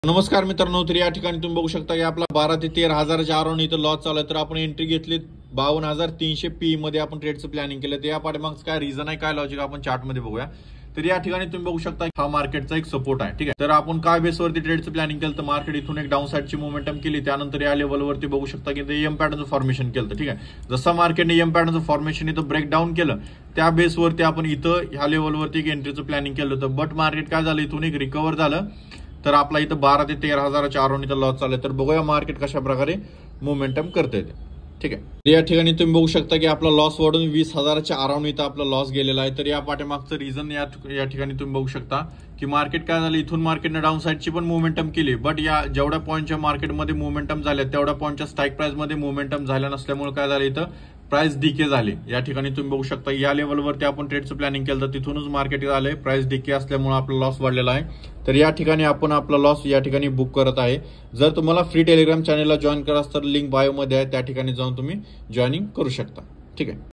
नमस्कार मित्रांनो, तर या ठिकाणी तुम्ही बघू शकता की आपला 12 ते 13 हजाराच्या आराउंड इथं लॉस चालू आहे. तर आपण एंट्री घेतली 52,300 पी मध्ये आपण ट्रेडचं प्लॅनिंग केलं. तर या पाठीमागचं काय रिझन आहे, काय लॉजिक आपण चार्ट मध्ये बघूया. तर या ठिकाणी तुम्ही बघू शकता हा मार्केटचा एक सपोर्ट आहे. ठीक आहे, तर आपण काय बेसवरती ट्रेडचं प्लॅनिंग केलं, तर मार्केट इथून एक डाऊन साईडची मोमेंटम केली, त्यानंतर या लेवलवरती बघू शकता की ते एम पॅटर्नचं फॉर्मेशन केलं. ठीक आहे, जसं मार्केटने एम पॅटर्नचं फॉर्मेशन इथं ब्रेकडाऊन केलं, त्या बेसवरती आपण इथं ह्या लेवलवरती एक एंट्रीचं प्लॅनिंग केलं होतं. बट मार्केट काय झालं, इथून एक रिकव्हर झालं. तर आपला इथं 12 ते 13 हजाराच्या आराउंड इथं लॉस चालू आहे. तर बघूया मार्केट कशा प्रकारे मोमेंटम करते ते. ठीक आहे, तर या ठिकाणी तुम्ही बघू शकता की आपला लॉस वाढून 20,000च्या अराउंड इथं आपला लॉस गेलेला आहे. तर या पाठीमागचं रिझन या ठिकाणी तुम्ही बघू शकता की मार्केट काय झालं, इथून मार्केटने डाऊन साईडची पण मोमेंटम केली. बट या जेवढ्या पॉईंटच्या मार्केटमध्ये मोमेंटम झाल्या तेवढ्या पॉईंटच्या स्ट्राईक प्राइस मध्ये मोमेंटम झाल्या नसल्यामुळे काय झालं, इथं प्राइस डिके झाली. या ठिकाणी तुम्ही बघू शकता या लेवलवरती आपण ट्रेडचं प्लॅनिंग केलं, तर तिथूनच मार्केट झालंय, प्राइस डिके असल्यामुळे आपला लॉस वाढलेला आहे. तर या ठिकाणी आपण आपला लॉस या ठिकाणी बुक करत आहे. जर तुम्हाला फ्री टेलिग्राम चॅनलला जॉईन करायचं तर लिंक बायोमध्ये आहे, त्या ठिकाणी जाऊन तुम्ही जॉईनिंग करू शकता. ठीक आहे.